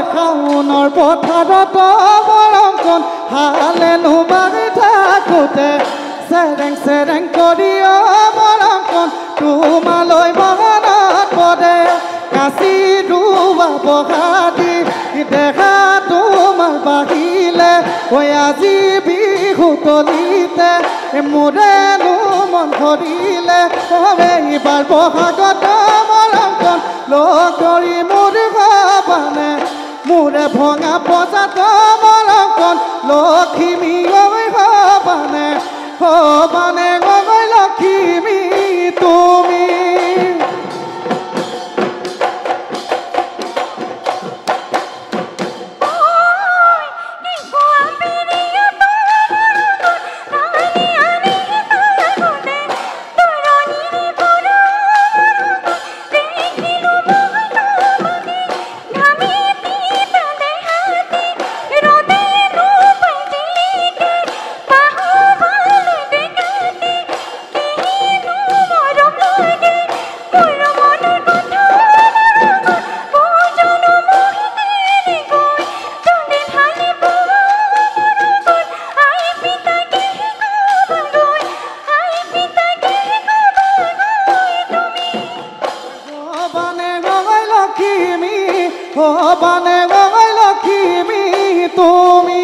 শাওনৰ পথাৰত মৰমকণ হালেনো বাগি থাকোঁতে চেৰেং চেৰেং কৰি মৰমকণ তোমালৈ মনত পৰে কাচি ৰুৱা বহাদি দেখা তোমাৰ বাহিলে ঐ আজি বিহু তলিতে মোৰেনো মন ধৰিলে এইবাৰ বহাগত মৰমকণ লগ ধৰি মোৰ ভাবানে মোৰে ভঙা পজাত মৰমকণ লখিমী ভাবানে হবানে গগৈ লখিমী তুমি হবানে গগৈ লখিমী তুমি